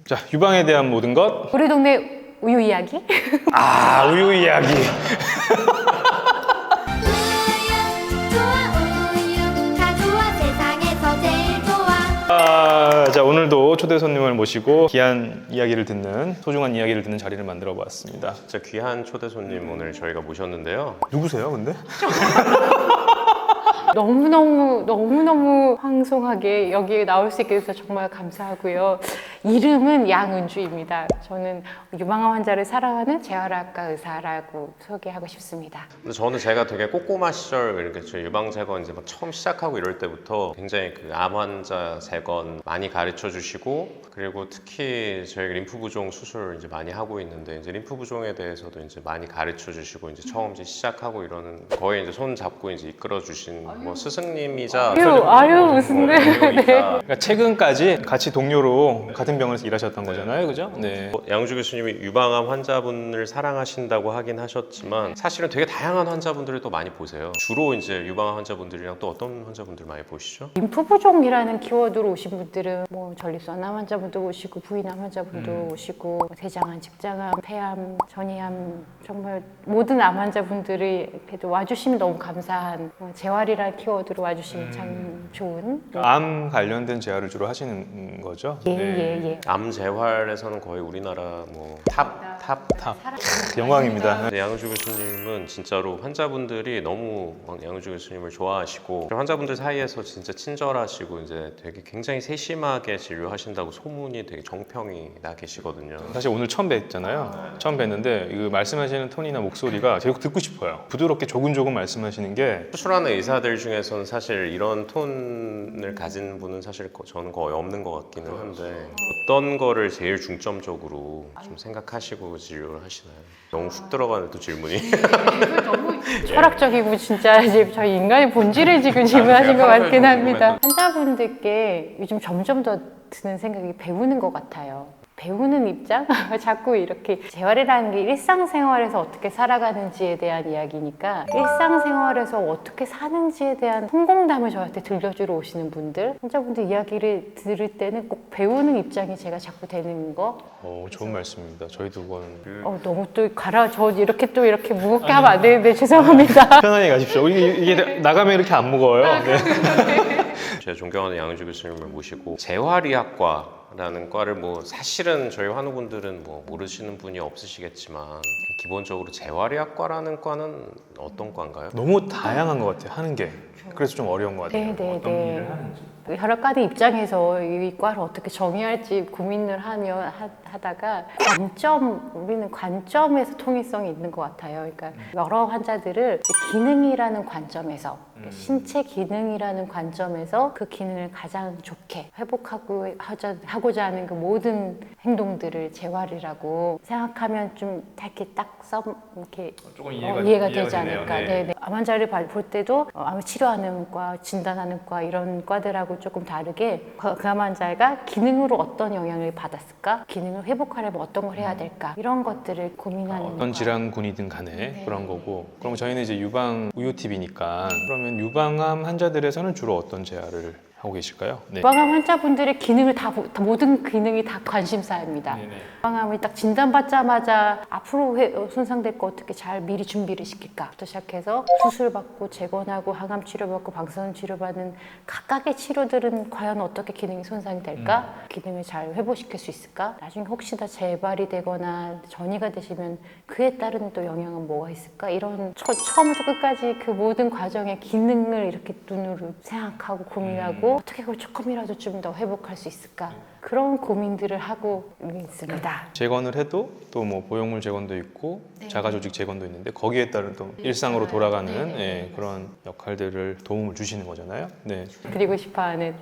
자, 유방에 대한 모든 것. 우리 동네 우유 이야기? 아, 우유 이야기. 자, 오늘도 초대 손님을 모시고 귀한 이야기를 듣는, 소중한 이야기를 듣는 자리를 만들어 보았습니다. 진짜 귀한 초대 손님 오늘 저희가 모셨는데요. 누구세요, 근데? 너무너무 황송하게 여기에 나올 수 있게 돼서 정말 감사하고요. 이름은 양은주입니다. 저는 유방암 환자를 사랑하는 재활학과 의사라고 소개하고 싶습니다. 근데 저는 제가 되게 꼬꼬마 시절 이렇게 저 유방 재건 이제 막 처음 시작하고 이럴 때부터 굉장히 그 암 환자 재건 많이 가르쳐 주시고, 그리고 특히 저희 림프 부종 수술 이제 많이 하고 있는데 이제 림프 부종에 대해서도 이제 많이 가르쳐 주시고 이제 처음 이제 시작하고 이러는 거의 이제 손 잡고 이제 이끌어 주신 뭐 스승님이자 무슨 네. 그러니까 최근까지 같이 동료로 같은 병원에서 일하셨던 거잖아요, 그죠? 네. 양주 교수님이 유방암 환자분을 사랑하신다고 하긴 하셨지만 사실은 되게 다양한 환자분들을 또 많이 보세요. 주로 이제 유방암 환자분들이랑 또 어떤 환자분들 많이 보시죠? 림프 부종이라는 키워드로 오신 분들은 뭐 전립선암 환자분도 오시고 부인암 환자분도 오시고 대장암, 직장암, 폐암, 전이암 정말 모든 암 환자분들이 그래도 와주시면 너무 감사한 재활이라는 키워드로 와주시면 참 좋은 암 관련된 재활을 주로 하시는 거죠? 예. 암 재활에서는 거의 우리나라 뭐 탑. 영광입니다. 근데 양은주 교수님은 진짜로 환자분들이 너무 양은주 교수님을 좋아하시고 환자분들 사이에서 진짜 친절하시고 이제 되게 굉장히 세심하게 진료하신다고 소문이 되게 정평이 나 계시거든요. 사실 오늘 처음 뵀잖아요. 처음 뵀는데 그 말씀하시는 톤이나 목소리가 계속 듣고 싶어요. 부드럽게 조근조근 말씀하시는 게 수술하는 의사들 중에서는 사실 이런 톤을 가진 분은 사실 저는 거의 없는 것 같기는 한데 어떤 거를 제일 중점적으로 좀 생각하시고 진료를 하시나요? 너무 훅 들어가는 또 질문이. 너무 철학적이고 진짜 이제 저희 인간의 본질을 지금 질문하신 것 같긴 합니다. 환자분들께 요즘 점점 더 드는 생각이 배우는 것 같아요. 배우는 입장? 자꾸 이렇게 재활이라는 게 일상생활에서 어떻게 살아가는지에 대한 이야기니까 일상생활에서 어떻게 사는지에 대한 성공담을 저한테 들려주러 오시는 분들, 환자분들 이야기를 들을 때는 꼭 배우는 입장이 제가 자꾸 되는 거. 좋은 말씀입니다. 저희도 그거는 너무 또 저 이렇게 무겁게 하면 안 되는데 죄송합니다. 편안히 가십시오. 이게 나가면 이렇게 안 무거워요. 네. 제가 존경하는 양은주 교수님을 모시고 재활의학과라는 과를 뭐 사실은 저희 환우분들은 뭐 모르시는 분이 없으시겠지만 기본적으로 재활의학과라는 과는 어떤 과인가요? 너무 다양한 것 같아요. 하는 게. 그래서 좀 어려운 것 같아요. 어떤 일을 하는지. 혈압과의 입장에서 이 과를 어떻게 정의할지 고민을 하다가 우리는 관점에서 통일성이 있는 것 같아요. 그러니까 여러 환자들을 기능이라는 관점에서, 신체 기능이라는 관점에서 그 기능을 가장 좋게 회복하고자 하는 그 모든 행동들을 재활이라고 생각하면 좀 이렇게 이렇게 조금 이해가 되지 되네요. 않을까. 네. 네. 암 환자를 볼 때도 암을 치료하는 과, 진단하는 과 이런 과들하고 조금 다르게 그 암 환자가 기능으로 어떤 영향을 받았을까? 기능을 회복하려면 어떤 걸 해야 될까? 이런 것들을 고민하는 어떤 질환군이든 간에 그런 거고. 그럼 저희는 이제 유방 우유팁이니까 그러면 유방암 환자들에서는 주로 어떤 재활을 하고 계실까요? 네. 유방암 환자분들의 기능을 모든 기능이 다 관심사입니다. 네네. 유방암을 딱 진단받자마자 앞으로 손상될 거 어떻게 잘 미리 준비를 시킬까부터 시작해서 수술받고 재건하고 항암 치료받고 방사선 치료받는 각각의 치료들은 과연 어떻게 기능이 손상이 될까? 기능을 잘 회복시킬 수 있을까? 나중에 혹시나 재발이 되거나 전이가 되시면 그에 따른 또 영향은 뭐가 있을까? 이런 처음부터 끝까지 그 모든 과정의 기능을 이렇게 눈으로 생각하고 고민하고 어떻게 그걸 조금이라도 좀 더 회복할 수 있을까? 그런 고민들을 하고 있습니다. 재건을 해도 또 뭐 보형물 재건도 있고 자가 조직 재건도 있는데 거기에 따른 또 일상으로 돌아가는 그런 역할들을 도움을 주시는 거잖아요. 네. 드리고 싶어하는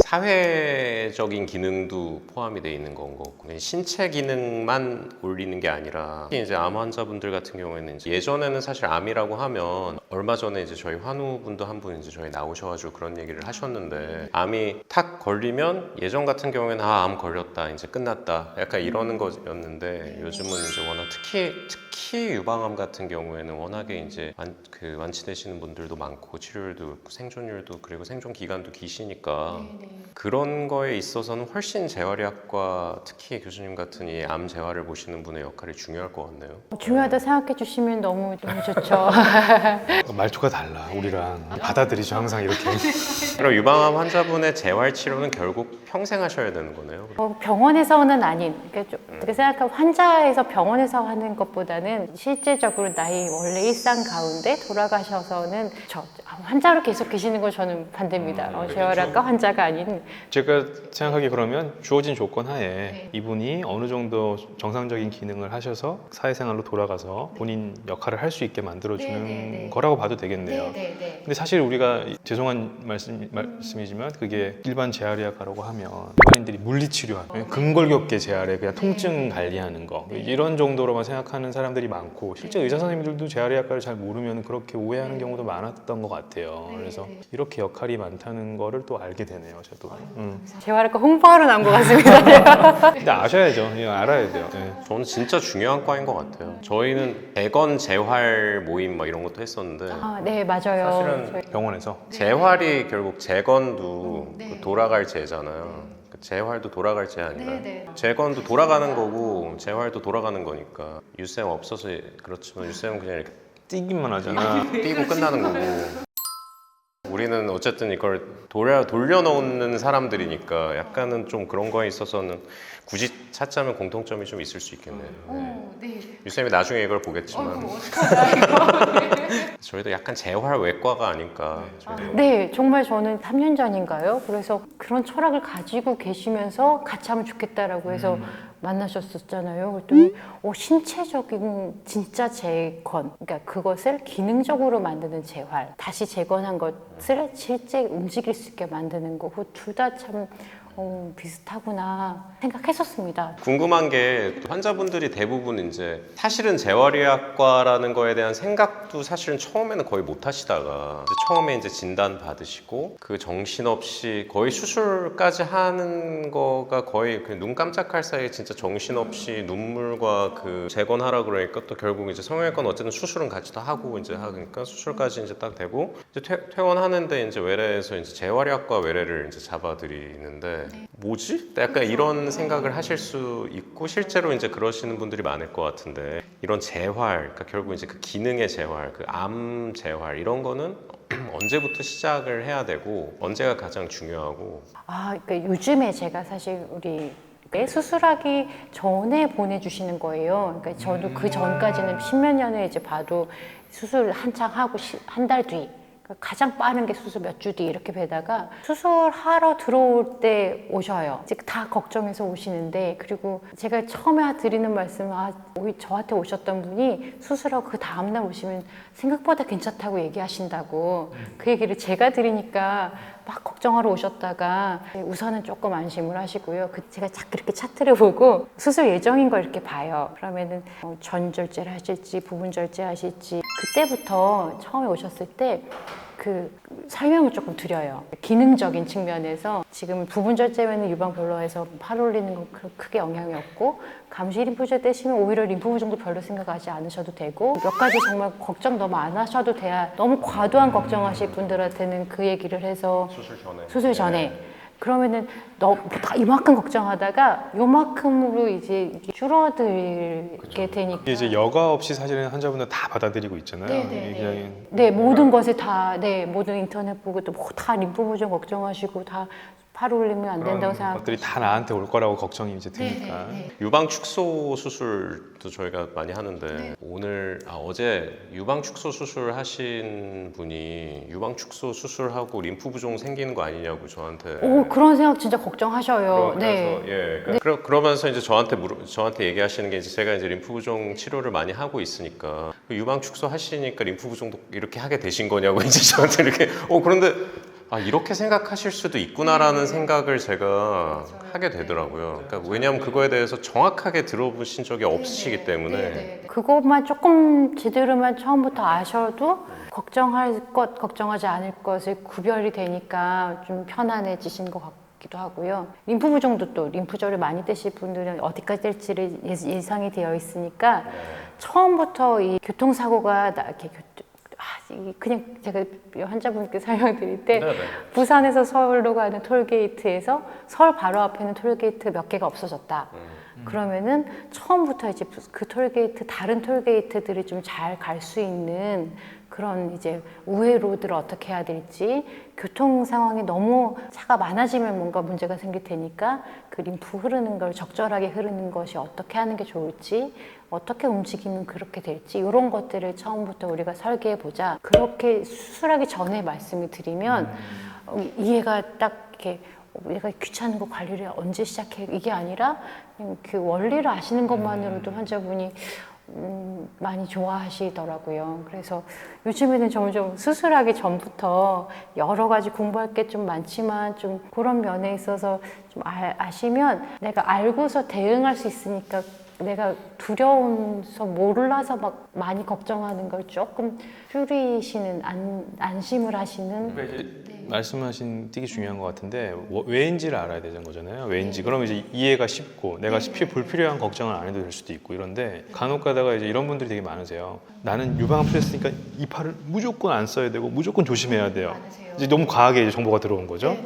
사회적인 기능도 포함이 되어 있는 건 거고 신체 기능만 올리는 게 아니라 특히 이제 암 환자분들 같은 경우에는 이제 예전에는 사실 암이라고 하면 얼마 전에 이제 저희 환우분도 한 분 이제 저희 나오셔가지고 그런 얘기를 하셨는데 암이 탁 걸리면 예전 예전 같은 경우에는 암 걸렸다 이제 끝났다 약간 이러는 거였는데 요즘은 이제 워낙 특히 유방암 같은 경우에는 워낙에 이제 완치되시는 분들도 많고 치료율도 그렇고 생존율도 그리고 생존 기간도 기시니까 그런 거에 있어서는 훨씬 재활의학과 특히 교수님 같은 이 암 재활을 보시는 분의 역할이 중요할 것 같네요. 중요하다 생각해 주시면 너무 좋죠. 말투가 달라 우리랑 받아들이죠 항상 이렇게. 그럼 유방암 환자분의 재활 치료는 결국 평생 하셔야 되는 거네요. 병원에서는 아닌, 그러니까 좀 어떻게 생각하면 환자에서 병원에서 하는 것보다는 실제적으로 나이 원래 일상 가운데 돌아가셔서는 환자로 계속 계시는 건 저는 반대입니다. 재활학과 환자가 아닌. 제가 생각하기에 그러면 주어진 조건 하에 이분이 어느 정도 정상적인 기능을 하셔서 사회생활로 돌아가서 본인 역할을 할 수 있게 만들어주는 거라고 봐도 되겠네요. 근데 사실 우리가 죄송한 말씀이지만 그게 일반 재활의학과라고 하면 일반인들이 물리치료하는 근골격계 재활에 그냥 통증 관리하는 거 이런 정도로만 생각하는 사람들이 많고 실제 의사 선생님들도 재활의학과를 잘 모르면 그렇게 오해하는 경우도 많았던 것 같아요. 그래서 이렇게 역할이 많다는 거를 또 알게 되네요. 저도. 재활학과 홍보하러 나온 것 같습니다. 근데 아셔야죠. 이거 알아야 돼요. 네. 저는 진짜 중요한 과인 것 같아요. 저희는 대건 재활 모임 막 이런 것도 했었는데 네, 맞아요. 사실은 병원에서 재활이 결국 재건도 그 돌아갈 재잖아요. 재활도 돌아갈 재 아닌가요? 재건도 돌아가는 거고 재활도 돌아가는 거니까 유쌤 없어서 그렇지만 유쌤은 그냥 이렇게 뛰기만 하잖아. 뛰고 끝나는 거고 우리는 어쨌든 이걸 돌려놓는 사람들이니까 약간은 좀 그런 거에 있어서는 굳이 찾자면 공통점이 좀 있을 수 있겠네요. 유쌤이 나중에 이걸 보겠지만 저희도 약간 재활 외과가 아닐까. 네, 정말 저는 3년 전인가요? 그래서 그런 철학을 가지고 계시면서 같이 하면 좋겠다라고 해서 만나셨었잖아요. 그랬더니 신체적인 진짜 재건, 그러니까 그것을 기능적으로 만드는 재활, 다시 재건한 것을 실제 움직일 수 있게 만드는 거, 둘 다 참 비슷하구나 생각했었습니다. 궁금한 게 환자분들이 대부분 이제 사실은 재활의학과라는 거에 대한 생각도 사실은 처음에는 거의 못 하시다가 이제 처음에 이제 진단 받으시고 그 정신없이 거의 수술까지 하는 거가 거의 그 눈 깜짝할 사이에 진짜 정신없이 눈물과 그 재건하라 그러니까 또 결국 이제 성형외과는 어쨌든 수술은 같이 다 하고 이제 하니까 수술까지 이제 딱 되고 이제 퇴원하는데 이제 외래에서 이제 재활의학과 외래를 이제 잡아드리는데 뭐지? 약간 이런 생각을 하실 수 있고 실제로 이제 그러시는 분들이 많을 것 같은데 이런 재활, 그러니까 결국 이제 그 기능의 재활, 그 암 재활 이런 거는 언제부터 시작을 해야 되고 언제가 가장 중요하고? 그러니까 요즘에 제가 사실 우리 수술하기 전에 보내주시는 거예요. 그러니까 저도 그 전까지는 십몇 년을 이제 봐도 수술 한창 하고 한 달 뒤. 가장 빠른 게 수술 몇 주 뒤 이렇게 뵈다가 수술하러 들어올 때 오셔요. 이제 다 걱정해서 오시는데 그리고 제가 처음에 드리는 말씀은 저한테 오셨던 분이 수술하고 그 다음날 오시면 생각보다 괜찮다고 얘기하신다고 그 얘기를 제가 드리니까 막 걱정하러 오셨다가 우선은 조금 안심을 하시고요. 제가 자꾸 이렇게 차트를 보고 수술 예정인 걸 이렇게 봐요. 그러면은 전절제를 하실지 부분절제 하실지 그때부터 처음에 오셨을 때 그 설명을 조금 드려요. 기능적인 측면에서 지금 부분절제면 유방 별로 해서 팔 올리는 건 크게 영향이 없고 감시 림프절 떼시면 오히려 림프 부종도 별로 생각하지 않으셔도 되고 몇 가지 정말 걱정 너무 안 하셔도 돼야 너무 과도한 걱정하실 분들한테는 그 얘기를 해서 수술 전에 그러면은 이만큼 걱정하다가 요만큼으로 이제 줄어들게 되니까 이제 여과 없이 사실은 환자분들 다 받아들이고 있잖아요. 네, 모든 것에 다 모든 인터넷 보고 또 다 림프 부종 걱정하시고 다 팔 올리면 안 된다고 생각. 것들이 다 나한테 올 거라고 걱정이 이제 드니까. 유방 축소 수술도 저희가 많이 하는데 어제 유방 축소 수술 하신 분이 유방 축소 수술하고 림프 부종 생기는 거 아니냐고 저한테. 그런 생각 진짜 걱정하셔요. 그러면서 이제 저한테 얘기하시는 게 이제 제가 이제 림프 부종 치료를 많이 하고 있으니까 유방 축소 하시니까 림프 부종도 이렇게 하게 되신 거냐고 이제 저한테 이렇게 그런데. 이렇게 생각하실 수도 있구나라는 생각을 제가 하게 되더라고요. 그러니까 왜냐하면 그거에 대해서 정확하게 들어보신 적이 없으시기 때문에 그것만 조금 제대로만 처음부터 아셔도 걱정할 것, 걱정하지 않을 것을 구별이 되니까 좀 편안해지신 것 같기도 하고요. 림프 부종도 또 림프절을 많이 떼실 분들은 어디까지 될지를 예상이 되어 있으니까 처음부터 이 교통사고가 이렇게 그냥 제가 환자분께 설명드릴 때 부산에서 서울로 가는 톨게이트에서 서울 바로 앞에 있는 톨게이트 몇 개가 없어졌다. 그러면은 처음부터 이제 그 톨게이트 다른 톨게이트들이 좀 잘 갈 수 있는 그런 이제 우회 로드를 어떻게 해야 될지, 교통 상황이 너무 차가 많아지면 뭔가 문제가 생길 테니까 그 림프 흐르는 걸 적절하게 흐르는 것이 어떻게 하는 게 좋을지, 어떻게 움직이면 그렇게 될지, 이런 것들을 처음부터 우리가 설계해 보자. 그렇게 수술하기 전에 말씀을 드리면 이해가 딱 이렇게 내가 귀찮은 거 관리를 언제 시작해, 이게 아니라 그냥 그 원리를 아시는 것만으로도 환자분이 많이 좋아하시더라고요. 그래서 요즘에는 점점 수술하기 전부터 여러 가지 공부할 게 좀 많지만 좀 그런 면에 있어서 좀 아시면 내가 알고서 대응할 수 있으니까 내가 두려워서 몰라서 막 많이 걱정하는 걸 조금 줄이시는, 안심을 하시는. 말씀하신 되게 중요한 것 같은데 왜인지를 알아야 되는 거잖아요. 왜인지. 그럼 이제 이해가 쉽고 내가 불필요한 걱정을 안 해도 될 수도 있고 이런데, 간혹 가다가 이제 이런 분들이 되게 많으세요. 나는 유방암 프레스니까 이 팔을 무조건 안 써야 되고 무조건 조심해야 돼요. 이제 너무 과하게 이제 정보가 들어온 거죠.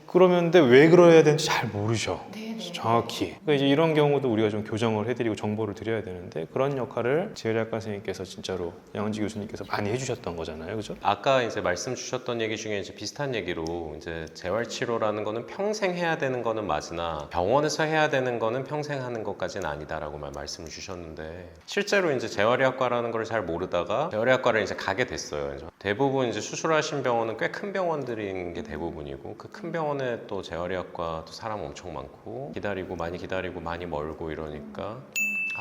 그러면 근데 왜 그래야 되는지 잘 모르셔. 정확히. 그러니까 이제 이런 경우도 우리가 좀 교정을 해드리고 정보를 드려야 되는데, 그런 역할을 재활의학과 선생님께서 진짜로 양은지 교수님께서 많이 해주셨던 거잖아요, 그죠? 아까 이제 말씀 주셨던 얘기 중에 이제 비슷한 얘기로, 이제 재활치료라는 거는 평생 해야 되는 거는 맞으나 병원에서 해야 되는 거는 평생 하는 것까지는 아니다라고 말씀을 주셨는데, 실제로 이제 재활의학과라는 걸 잘 모르다가 재활의학과를 이제 가게 됐어요. 대부분 이제 수술하신 병원은 꽤 큰 병원들인 게 대부분이고, 그 큰 병원에 또 재활의학과 또 사람 엄청 많고 많이 기다리고 많이 멀고 이러니까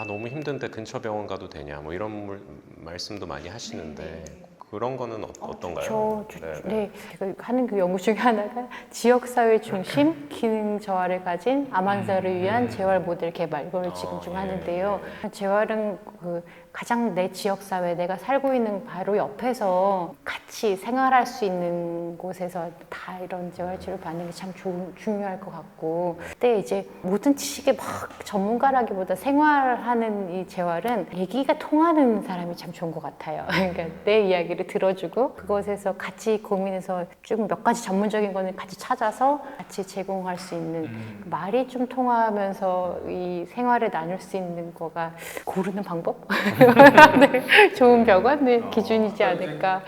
너무 힘든데 근처 병원 가도 되냐 뭐 이런 말씀도 많이 하시는데, 그런 거는 어떤가요? 네, 제가 하는 그 연구 중에 하나가 지역사회 중심 기능 저하를 가진 암 환자를 위한 재활 모델 개발, 이걸 지금 좀 하는데요. 재활은 그 가장 내 지역사회, 내가 살고 있는 바로 옆에서 같이 생활할 수 있는 곳에서 다 이런 재활치료를 받는 게 참 중요할 것 같고, 그때 이제 모든 지식에 막 전문가라기보다 생활하는 이 재활은 얘기가 통하는 사람이 참 좋은 것 같아요. 그러니까 내 이야기를 들어주고 그것에서 같이 고민해서 좀 몇 가지 전문적인 거는 같이 찾아서 같이 제공할 수 있는, 말이 좀 통하면서 이 생활을 나눌 수 있는 거가 고르는 방법? 네, 좋은 병원 기준이지 않을까.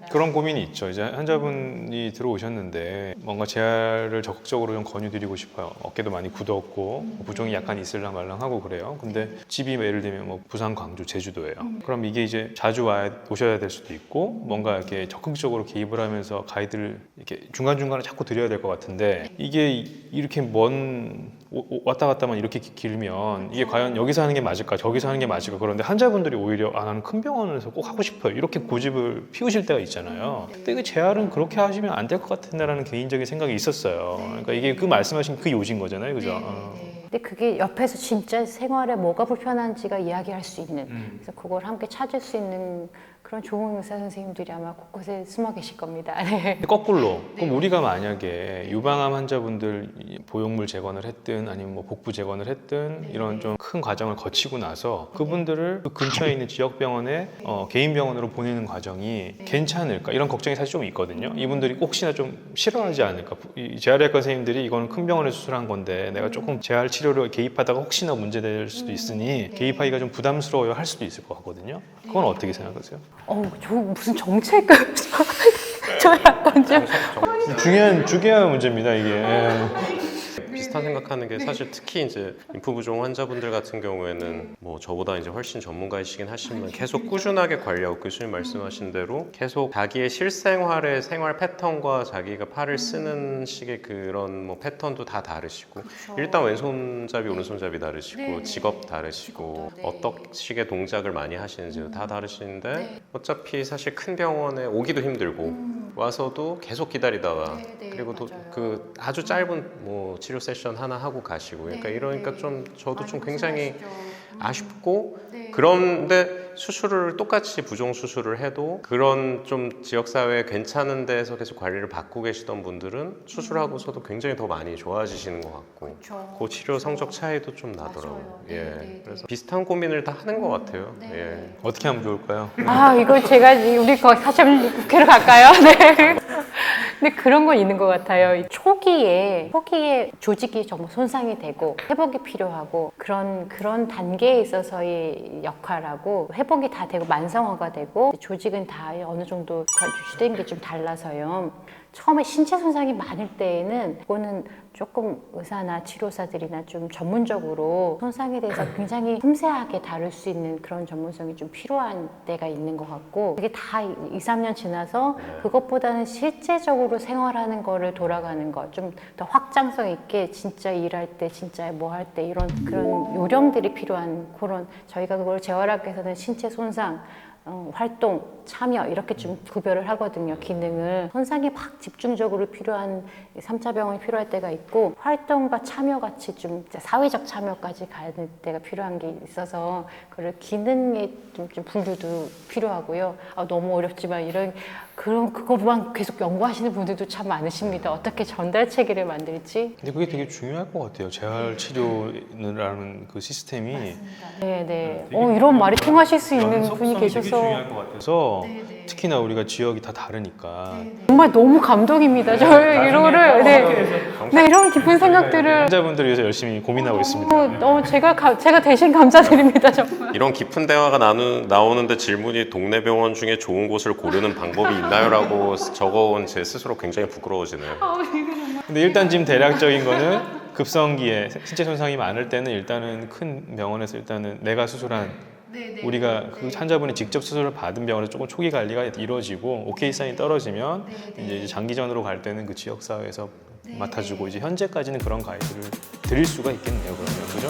그런 고민이 있죠. 이제 환자분이 들어오셨는데 뭔가 재활을 적극적으로 좀 권유드리고 싶어요. 어깨도 많이 굳었고 부종이 약간 있을랑 말랑하고 그래요. 근데 집이 예를 들면 뭐 부산, 광주, 제주도예요. 그럼 이게 이제 자주 오셔야 될 수도 있고, 뭔가 이렇게 적극적으로 개입을 하면서 가이드를 이렇게 중간중간에 자꾸 드려야 될 것 같은데, 이게 이렇게 왔다 갔다만 이렇게 길면 이게 과연 여기서 하는 게 맞을까, 저기서 하는 게 맞을까. 그런데 환자분들이 오히려 나는 큰 병원에서 꼭 하고 싶어요, 이렇게 고집을 피우실 때가 있잖아요. 근데 이거 재활은 그렇게 하시면 안 될 것 같은데라는 개인적인 생각이 있었어요. 그러니까 이게 그 말씀하신 그 요지인 거잖아요, 그죠? 근데 그게 옆에서 진짜 생활에 뭐가 불편한지가 이야기할 수 있는, 그래서 그걸 함께 찾을 수 있는 그런 좋은 의사 선생님들이 아마 곳곳에 숨어 계실 겁니다. 네. 거꾸로, 그럼 우리가 만약에 유방암 환자분들 보형물 재건을 했든 아니면 뭐 복부 재건을 했든 이런 좀 큰 과정을 거치고 나서 그분들을 그 근처에 있는 지역 병원에 개인 병원으로 보내는 과정이 괜찮을까, 이런 걱정이 사실 좀 있거든요. 이분들이 혹시나 좀 싫어하지 않을까. 이 재활의학과 선생님들이 이거는 큰 병원에 수술한 건데 내가 조금 재활 치료를 개입하다가 혹시나 문제될 수도 있으니 개입하기가 좀 부담스러워요 할 수도 있을 것 같거든요. 그건 어떻게 생각하세요? 저 무슨 정책 저 약간 좀 중요한 문제입니다, 이게. 비슷한 생각하는 게, 사실 특히 이제 림프 부종 환자분들 같은 경우에는 뭐 저보다 이제 훨씬 전문가이시긴 하시지만 계속 꾸준하게 관리하고, 교수님 말씀하신 대로 계속 자기의 실생활의 생활 패턴과 자기가 팔을 쓰는 식의 그런 뭐 패턴도 다 다르시고, 일단 왼손잡이 오른손잡이 다르시고 직업 다르시고 어떤 식의 동작을 많이 하시는지 다 다르시는데, 어차피 사실 큰 병원에 오기도 힘들고 와서도 계속 기다리다가 그리고 또 그 아주 짧은 뭐 치료 세션 하나 하고 가시고, 그러니까 이러니까 좀 저도 좀 굉장히 아쉽고, 그런데 수술을 똑같이 부종 수술을 해도 그런 좀 지역사회에 괜찮은 데에서 계속 관리를 받고 계시던 분들은 수술하고서도 굉장히 더 많이 좋아지시는 것 같고 그 치료 성적 차이도 좀 나더라고요. 예. 그래서 비슷한 고민을 다 하는 것 같아요. 예. 어떻게 하면 좋을까요? 아, 이거 제가 우리 거 사실 국회로 갈까요? 네. 근데 그런 건 있는 것 같아요. 이 초기에 조직이 정말 손상이 되고 회복이 필요하고 그런 단계에 있어서의 역할하고 회복이 다 되고 만성화가 되고 조직은 다 어느 정도 유지된 게 좀 달라서요. 처음에 신체 손상이 많을 때에는 그거는 조금 의사나 치료사들이나 좀 전문적으로 손상에 대해서 굉장히 섬세하게 다룰 수 있는 그런 전문성이 좀 필요한 때가 있는 것 같고 그게 다 2, 3년 지나서 그것보다는 실제적으로 생활하는 거를 돌아가는 것 좀 더 확장성 있게 진짜 일할 때 진짜 뭐 할 때 이런 그런 요령들이 필요한 그런 저희가 그걸 재활학에서는 신체 손상 활동, 참여 이렇게 좀 구별을 하거든요. 기능을 손상이 막 집중적으로 필요한 3차 병원이 필요할 때가 있고 활동과 참여 같이 좀 사회적 참여까지 가는 때가 필요한 게 있어서 그걸 기능의 좀 분류도 필요하고요. 너무 어렵지만 그거만 계속 연구하시는 분들도 참 많으십니다. 어떻게 전달 체계를 만들지? 근데 그게 되게 중요할 것 같아요. 재활 치료라는 그 시스템이 네네. 이런 말이 통하실 수 있는 분이 되게 계셔서 중요할 것 같아서 특히나 우리가 지역이 다 다르니까 정말 너무 감동입니다. 저 이거를 네, 이런 깊은 생각들을 환자분들을 위해서 열심히 고민하고 있습니다. 제가 대신 감사드립니다. 정말. 이런 깊은 대화가 나오는데 질문이 동네 병원 중에 좋은 곳을 고르는 방법이 있나요? 라고 적어온 제 스스로 굉장히 부끄러워지네요. 근데 일단 지금 대략적인 거는 급성기에 신체 손상이 많을 때는 일단은 큰 병원에서 일단은 내가 수술한 우리가 그 환자분이 직접 수술을 받은 병원에서 조금 초기 관리가 이루어지고 오케이 사인이 떨어지면 이제 장기전으로 갈 때는 그 지역 사회에서 맡아주고 이제 현재까지는 그런 가이드를 드릴 수가 있겠네요. 그러면 그죠?